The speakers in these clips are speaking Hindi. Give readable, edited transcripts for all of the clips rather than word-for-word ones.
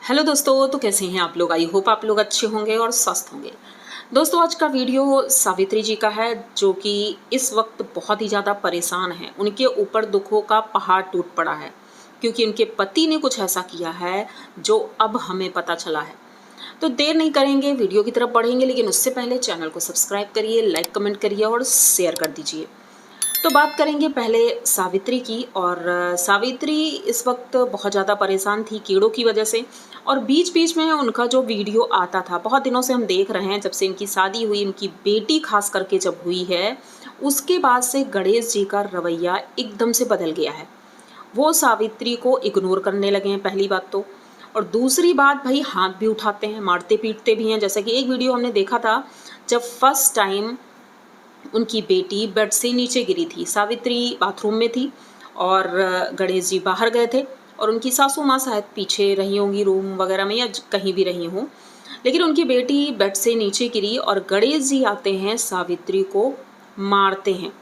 हेलो दोस्तों, तो कैसे हैं आप लोग। आई होप आप लोग अच्छे होंगे और स्वस्थ होंगे। दोस्तों, आज का वीडियो सावित्री जी का है, जो कि इस वक्त बहुत ही ज़्यादा परेशान है। उनके ऊपर दुखों का पहाड़ टूट पड़ा है, क्योंकि उनके पति ने कुछ ऐसा किया है जो अब हमें पता चला है। तो देर नहीं करेंगे, वीडियो की तरफ बढ़ेंगे, लेकिन उससे पहले चैनल को सब्सक्राइब करिए, लाइक कमेंट करिए और शेयर कर दीजिए। तो बात करेंगे पहले सावित्री की। और सावित्री इस वक्त बहुत ज़्यादा परेशान थी कीड़ों की वजह से। और बीच बीच में उनका जो वीडियो आता था, बहुत दिनों से हम देख रहे हैं, जब से इनकी शादी हुई, इनकी बेटी खास करके जब हुई है, उसके बाद से गणेश जी का रवैया एकदम से बदल गया है। वो सावित्री को इग्नोर करने लगे हैं, पहली बात तो। और दूसरी बात, भाई हाथ भी उठाते हैं, मारते पीटते भी हैं। जैसे कि एक वीडियो हमने देखा था, जब फर्स्ट टाइम उनकी बेटी बेड से नीचे गिरी थी। सावित्री बाथरूम में थी और गणेश जी बाहर गए थे, और उनकी सासू माँ शायद पीछे रही होंगी, रूम वगैरह में या कहीं भी रही हों। लेकिन उनकी बेटी बेड से नीचे गिरी और गणेश जी आते हैं, सावित्री को मारते हैं।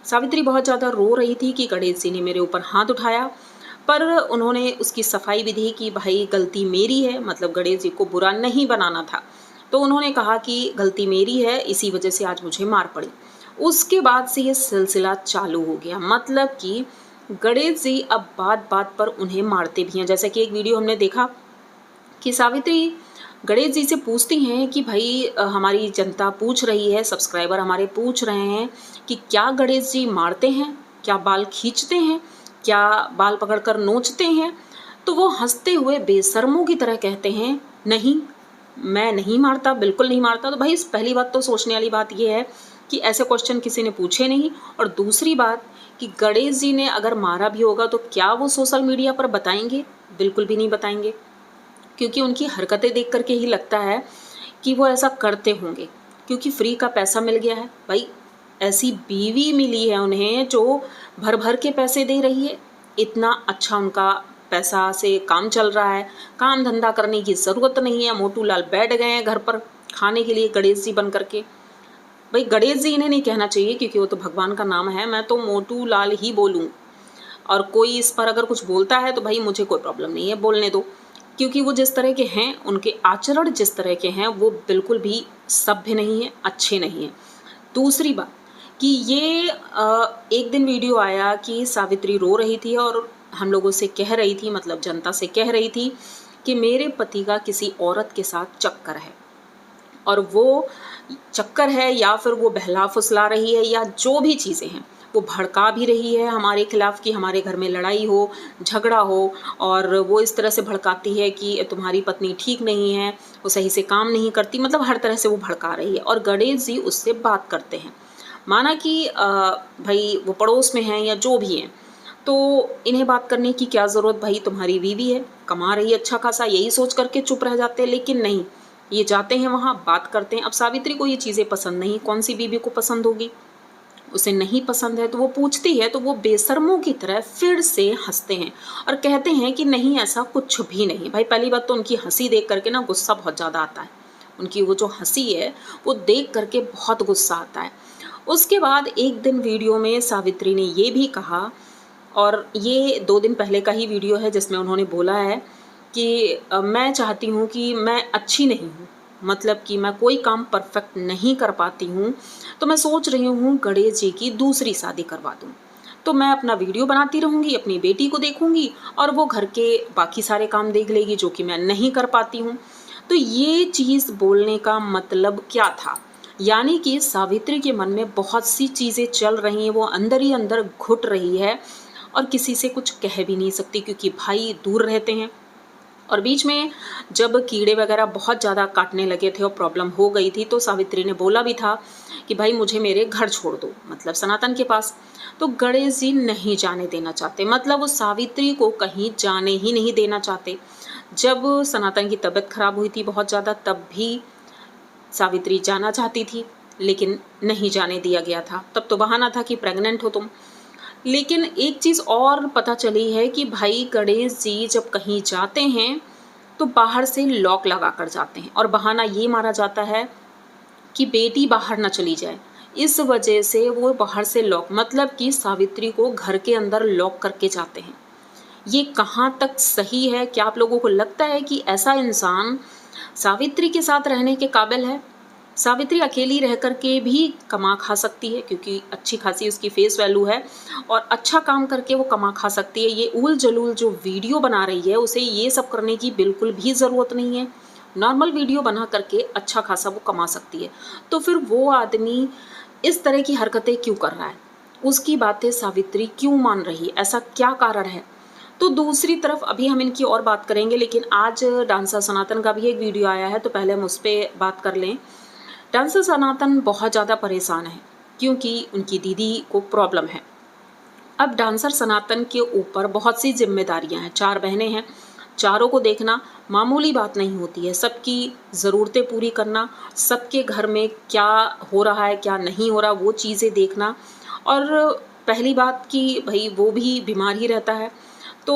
सावित्री बहुत ज़्यादा रो रही थी कि गणेश जी ने मेरे ऊपर हाथ उठाया, पर उन्होंने उसकी सफाई भी दी कि भाई गलती मेरी है, मतलब गणेश जी को बुरा नहीं बनाना था। तो उन्होंने कहा कि गलती मेरी है, इसी वजह से आज मुझे मार पड़ी। उसके बाद से ये सिलसिला चालू हो गया, मतलब कि गणेश जी अब बात बात पर उन्हें मारते भी हैं। जैसे कि एक वीडियो हमने देखा कि सावित्री गणेश जी से पूछती हैं कि भाई हमारी जनता पूछ रही है, सब्सक्राइबर हमारे पूछ रहे हैं कि क्या गणेश जी मारते हैं, क्या बाल खींचते हैं, क्या बाल पकड़कर नोचते हैं। तो वो हंसते हुए बेशर्मों की तरह कहते हैं, नहीं, मैं नहीं मारता, बिल्कुल नहीं मारता। तो भाई पहली बात तो सोचने वाली बात ये है कि ऐसे क्वेश्चन किसी ने पूछे नहीं। और दूसरी बात कि गणेश जी ने अगर मारा भी होगा तो क्या वो सोशल मीडिया पर बताएंगे? बिल्कुल भी नहीं बताएंगे, क्योंकि उनकी हरकतें देख करके ही लगता है कि वो ऐसा करते होंगे, क्योंकि फ्री का पैसा मिल गया है। भाई ऐसी बीवी मिली है उन्हें जो भर भर के पैसे दे रही है, इतना अच्छा उनका पैसा से काम चल रहा है, काम धंधा करने की ज़रूरत नहीं है। मोटू लाल बैठ गए हैं घर पर खाने के लिए गणेश जी बन करके। भाई गणेश जी इन्हें नहीं कहना चाहिए, क्योंकि वो तो भगवान का नाम है, मैं तो मोटू लाल ही बोलूँ। और कोई इस पर अगर कुछ बोलता है तो भाई मुझे कोई प्रॉब्लम नहीं है, बोलने दो। क्योंकि वो जिस तरह के हैं, उनके आचरण जिस तरह के हैं, वो बिल्कुल भी सभ्य नहीं है, अच्छे नहीं हैं। दूसरी बात कि ये एक दिन वीडियो आया कि सावित्री रो रही थी और हम लोगों से कह रही थी, मतलब जनता से कह रही थी कि मेरे पति का किसी औरत के साथ चक्कर है। और वो चक्कर है या फिर वो बहला फुसला रही है या जो भी चीज़ें हैं, वो भड़का भी रही है हमारे खिलाफ़ कि हमारे घर में लड़ाई हो, झगड़ा हो। और वो इस तरह से भड़काती है कि तुम्हारी पत्नी ठीक नहीं है, वो सही से काम नहीं करती, मतलब हर तरह से वो भड़का रही है। और गणेश जी उससे बात करते हैं, माना कि भाई वो पड़ोस में हैं या जो भी हैं, तो इन्हें बात करने की क्या ज़रूरत, भाई तुम्हारी बीवी है, कमा रही है अच्छा खासा, यही सोच करके चुप रह जाते हैं। लेकिन नहीं, ये जाते हैं वहाँ, बात करते हैं। अब सावित्री को ये चीज़ें पसंद नहीं, कौन सी बीवी को पसंद होगी, उसे नहीं पसंद है, तो वो पूछती है, तो वो बेशर्मों की तरह फिर से हंसते हैं और कहते हैं कि नहीं, ऐसा कुछ भी नहीं। भाई पहली बात तो उनकी हंसी देख करके ना गुस्सा बहुत ज़्यादा आता है। उनकी वो जो हंसी है वो देख करके बहुत गुस्सा आता है। उसके बाद एक दिन वीडियो में सावित्री ने ये भी कहा, और ये 2 दिन पहले का ही वीडियो है, जिसमें उन्होंने बोला है कि मैं चाहती हूँ कि मैं अच्छी नहीं हूँ, मतलब कि मैं कोई काम परफेक्ट नहीं कर पाती हूँ, तो मैं सोच रही हूँ गणेश जी की दूसरी शादी करवा दूँ। तो मैं अपना वीडियो बनाती रहूँगी, अपनी बेटी को देखूँगी और वो घर के बाकी सारे काम देख लेगी, जो कि मैं नहीं कर पाती हूँ। तो ये चीज़ बोलने का मतलब क्या था? यानी कि सावित्री के मन में बहुत सी चीज़ें चल रही हैं, वो अंदर ही अंदर घुट रही है और किसी से कुछ कह भी नहीं सकती, क्योंकि भाई दूर रहते हैं। और बीच में जब कीड़े वगैरह बहुत ज़्यादा काटने लगे थे और प्रॉब्लम हो गई थी, तो सावित्री ने बोला भी था कि भाई मुझे मेरे घर छोड़ दो, मतलब सनातन के पास। तो गणेश जी नहीं जाने देना चाहते, मतलब वो सावित्री को कहीं जाने ही नहीं देना चाहते। जब सनातन की तबीयत खराब हुई थी बहुत ज़्यादा, तब भी सावित्री जाना चाहती थी, लेकिन नहीं जाने दिया गया था। तब तो बहाना था कि प्रेग्नेंट हो तुम। लेकिन एक चीज़ और पता चली है कि भाई गणेश जी जब कहीं जाते हैं तो बाहर से लॉक लगा कर जाते हैं, और बहाना ये मारा जाता है कि बेटी बाहर ना चली जाए। इस वजह से वो बाहर से लॉक, मतलब कि सावित्री को घर के अंदर लॉक करके जाते हैं। ये कहाँ तक सही है? क्या आप लोगों को लगता है कि ऐसा इंसान सावित्री के साथ रहने के काबिल है? सावित्री अकेली रह कर के भी कमा खा सकती है क्योंकि अच्छी खासी उसकी फेस वैल्यू है और अच्छा काम करके वो कमा खा सकती है। ये उल जलूल जो वीडियो बना रही है उसे ये सब करने की बिल्कुल भी ज़रूरत नहीं है। नॉर्मल वीडियो बना करके अच्छा खासा वो कमा सकती है। तो फिर वो आदमी इस तरह की हरकतें क्यों कर रहा है? उसकी बातें सावित्री क्यों मान रही है? ऐसा क्या कारण है? तो दूसरी तरफ अभी हम इनकी और बात करेंगे, लेकिन आज डांसर सनातन का भी एक वीडियो आया है तो पहले हम उस पर बात कर लें। डांसर सनातन बहुत ज़्यादा परेशान है क्योंकि उनकी दीदी को प्रॉब्लम है। अब डांसर सनातन के ऊपर बहुत सी जिम्मेदारियां हैं, 4 बहनें हैं, चारों को देखना मामूली बात नहीं होती है। सबकी ज़रूरतें पूरी करना, सबके घर में क्या हो रहा है क्या नहीं हो रहा वो चीज़ें देखना, और पहली बात कि भाई वो भी बीमार ही रहता है। तो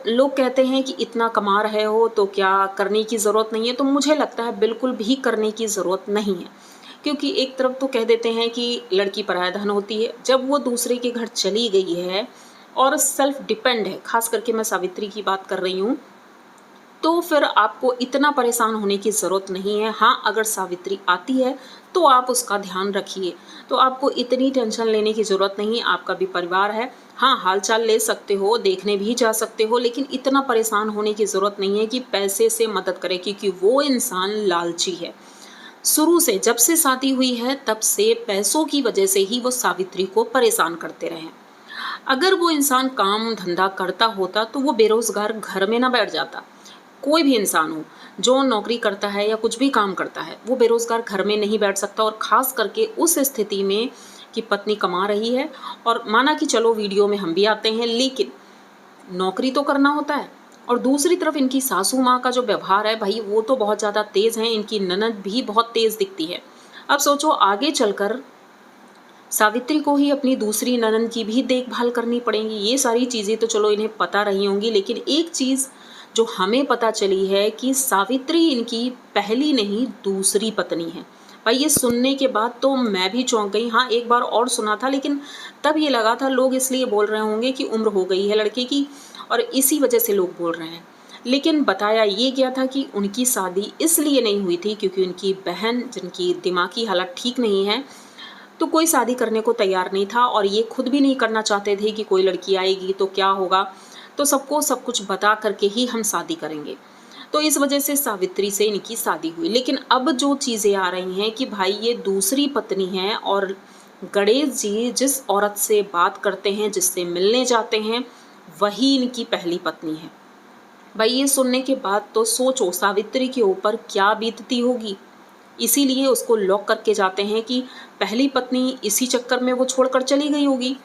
लोग कहते हैं कि इतना कमा रहे हो तो क्या करने की ज़रूरत नहीं है? तो मुझे लगता है बिल्कुल भी करने की ज़रूरत नहीं है, क्योंकि एक तरफ तो कह देते हैं कि लड़की पराया धन होती है। जब वो दूसरे के घर चली गई है और सेल्फ डिपेंड है, खास करके मैं सावित्री की बात कर रही हूँ, तो फिर आपको इतना परेशान होने की ज़रूरत नहीं है। हाँ, अगर सावित्री आती है तो आप उसका ध्यान रखिए, तो आपको इतनी टेंशन लेने की ज़रूरत नहीं। आपका भी परिवार है, हाँ हालचाल ले सकते हो, देखने भी जा सकते हो, लेकिन इतना परेशान होने की ज़रूरत नहीं है कि पैसे से मदद करे, क्योंकि वो इंसान लालची है। शुरू से जब से शादी हुई है तब से पैसों की वजह से ही वो सावित्री को परेशान करते रहे। अगर वो इंसान काम धंधा करता होता तो वो बेरोजगार घर में ना बैठ जाता। कोई भी इंसान हो जो नौकरी करता है या कुछ भी काम करता है, वो बेरोजगार घर में नहीं बैठ सकता। और ख़ास करके उस स्थिति में कि पत्नी कमा रही है, और माना कि चलो वीडियो में हम भी आते हैं, लेकिन नौकरी तो करना होता है। और दूसरी तरफ इनकी सासू माँ का जो व्यवहार है भाई, वो तो बहुत ज़्यादा तेज़ है। इनकी ननद भी बहुत तेज़ दिखती है। अब सोचो आगे चलकर सावित्री को ही अपनी दूसरी ननद की भी देखभाल करनी पड़ेगी। ये सारी चीज़ें तो चलो इन्हें पता रही होंगी, लेकिन एक चीज़ जो हमें पता चली है कि सावित्री इनकी पहली नहीं दूसरी पत्नी है। भाई ये सुनने के बाद तो मैं भी चौंक गई। हाँ, एक बार और सुना था, लेकिन तब ये लगा था लोग इसलिए बोल रहे होंगे कि उम्र हो गई है लड़के की और इसी वजह से लोग बोल रहे हैं। लेकिन बताया ये गया था कि उनकी शादी इसलिए नहीं हुई थी क्योंकि उनकी बहन, जिनकी दिमागी हालत ठीक नहीं है, तो कोई शादी करने को तैयार नहीं था। और ये खुद भी नहीं करना चाहते थे कि कोई लड़की आएगी तो क्या होगा, तो सबको सब कुछ बता करके ही हम शादी करेंगे। तो इस वजह से सावित्री से इनकी शादी हुई। लेकिन अब जो चीज़ें आ रही हैं कि भाई ये दूसरी पत्नी है, और गणेश जी जिस औरत से बात करते हैं, जिससे मिलने जाते हैं, वही इनकी पहली पत्नी है। भाई ये सुनने के बाद तो सोचो सावित्री के ऊपर क्या बीतती होगी। इसीलिए उसको लॉक करके जाते हैं कि पहली पत्नी इसी चक्कर में वो छोड़कर चली गई होगी,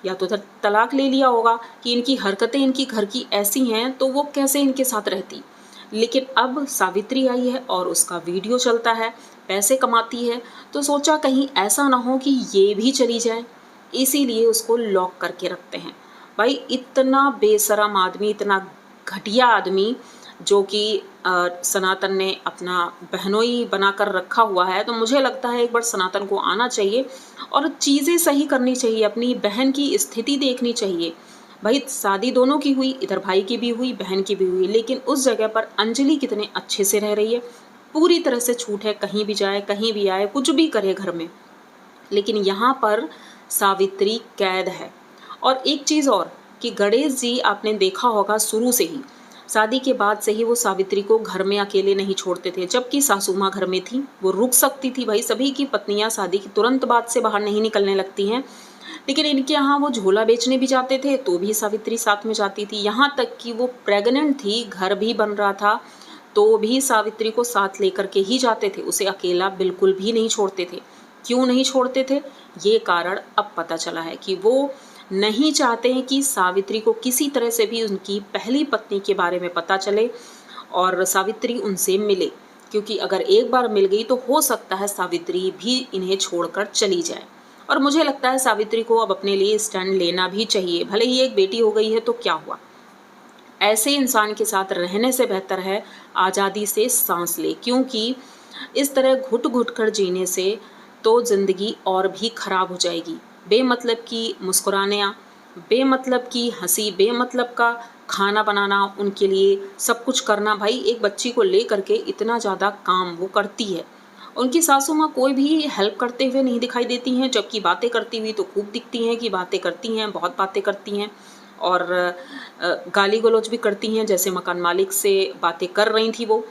या तो तलाक ले लिया होगा कि इनकी हरकतें इनकी घर की ऐसी हैं तो वो कैसे इनके साथ रहती। लेकिन अब सावित्री आई है और उसका वीडियो चलता है, पैसे कमाती है, तो सोचा कहीं ऐसा ना हो कि ये भी चली जाए, इसीलिए उसको लॉक करके रखते हैं। भाई इतना बेशरम आदमी, इतना घटिया आदमी, जो कि सनातन ने अपना बहनोई बनाकर रखा हुआ है, तो मुझे लगता है एक बार सनातन को आना चाहिए और चीज़ें सही करनी चाहिए, अपनी बहन की स्थिति देखनी चाहिए। भाई शादी दोनों की हुई, इधर भाई की भी हुई, बहन की भी हुई, लेकिन उस जगह पर अंजलि कितने अच्छे से रह रही है, पूरी तरह से छूट है, कहीं भी जाए कहीं भी आए कुछ भी करे घर में। लेकिन यहाँ पर सावित्री कैद है। और एक चीज़ और कि गणेश जी आपने देखा होगा शुरू से ही, शादी के बाद से ही वो सावित्री को घर में अकेले नहीं छोड़ते थे। जबकि सासू माँ घर में थी, वो रुक सकती थी, भाई सभी की पत्नियाँ शादी की तुरंत बाद से बाहर नहीं निकलने लगती हैं, लेकिन इनके यहाँ वो झोला बेचने भी जाते थे तो भी सावित्री साथ में जाती थी। यहाँ तक कि वो प्रेग्नेंट थी, घर भी बन रहा था, तो भी सावित्री को साथ लेकर के ही जाते थे, उसे अकेला बिल्कुल भी नहीं छोड़ते थे। क्यों नहीं छोड़ते थे, ये कारण अब पता चला है कि वो नहीं चाहते हैं कि सावित्री को किसी तरह से भी उनकी पहली पत्नी के बारे में पता चले और सावित्री उनसे मिले, क्योंकि अगर एक बार मिल गई तो हो सकता है सावित्री भी इन्हें छोड़कर चली जाए। और मुझे लगता है सावित्री को अब अपने लिए स्टैंड लेना भी चाहिए। भले ही एक बेटी हो गई है तो क्या हुआ, ऐसे इंसान के साथ रहने से बेहतर है आज़ादी से सांस ले, क्योंकि इस तरह घुट घुट कर जीने से तो ज़िंदगी और भी ख़राब हो जाएगी। बेमतलब की मुस्कुराने, बेमतलब की हंसी, बेमतलब का खाना बनाना उनके लिए, सब कुछ करना। भाई एक बच्ची को ले करके इतना ज़्यादा काम वो करती है। उनकी सासू माँ कोई भी हेल्प करते हुए नहीं दिखाई देती हैं, जबकि बातें करती हुई तो खूब दिखती हैं कि बातें करती हैं, बहुत बातें करती हैं और गाली गलौज भी करती हैं, जैसे मकान मालिक से बातें कर रही थी वो।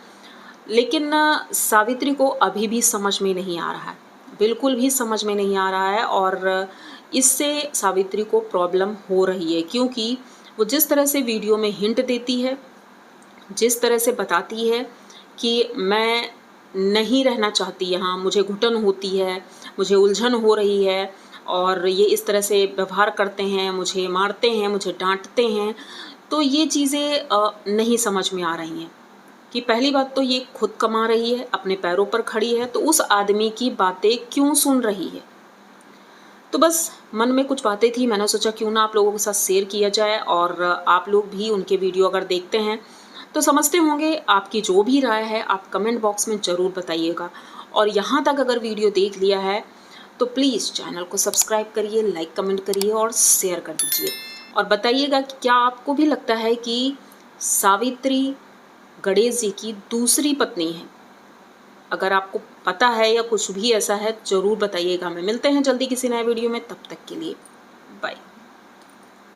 लेकिन सावित्री को अभी भी समझ में नहीं आ रहा है, बिल्कुल भी समझ में नहीं आ रहा है और इससे सावित्री को प्रॉब्लम हो रही है, क्योंकि वो जिस तरह से वीडियो में हिंट देती है, जिस तरह से बताती है कि मैं नहीं रहना चाहती यहाँ, मुझे घुटन होती है, मुझे उलझन हो रही है और ये इस तरह से व्यवहार करते हैं, मुझे मारते हैं, मुझे डांटते हैं, तो ये चीज़ें नहीं समझ में आ रही हैं कि पहली बात तो ये खुद कमा रही है, अपने पैरों पर खड़ी है, तो उस आदमी की बातें क्यों सुन रही है। तो बस मन में कुछ बातें थी, मैंने सोचा क्यों ना आप लोगों के साथ शेयर किया जाए और आप लोग भी उनके वीडियो अगर देखते हैं तो समझते होंगे। आपकी जो भी राय है आप कमेंट बॉक्स में ज़रूर बताइएगा और यहाँ तक अगर वीडियो देख लिया है तो प्लीज़ चैनल को सब्सक्राइब करिए, लाइक कमेंट करिए और शेयर कर दीजिए और बताइएगा कि क्या आपको भी लगता है कि सावित्री गणेश जी की दूसरी पत्नी है। अगर आपको पता है या कुछ भी ऐसा है ज़रूर बताइएगा। मैं मिलते हैं जल्दी किसी नए वीडियो में, तब तक के लिए बाय।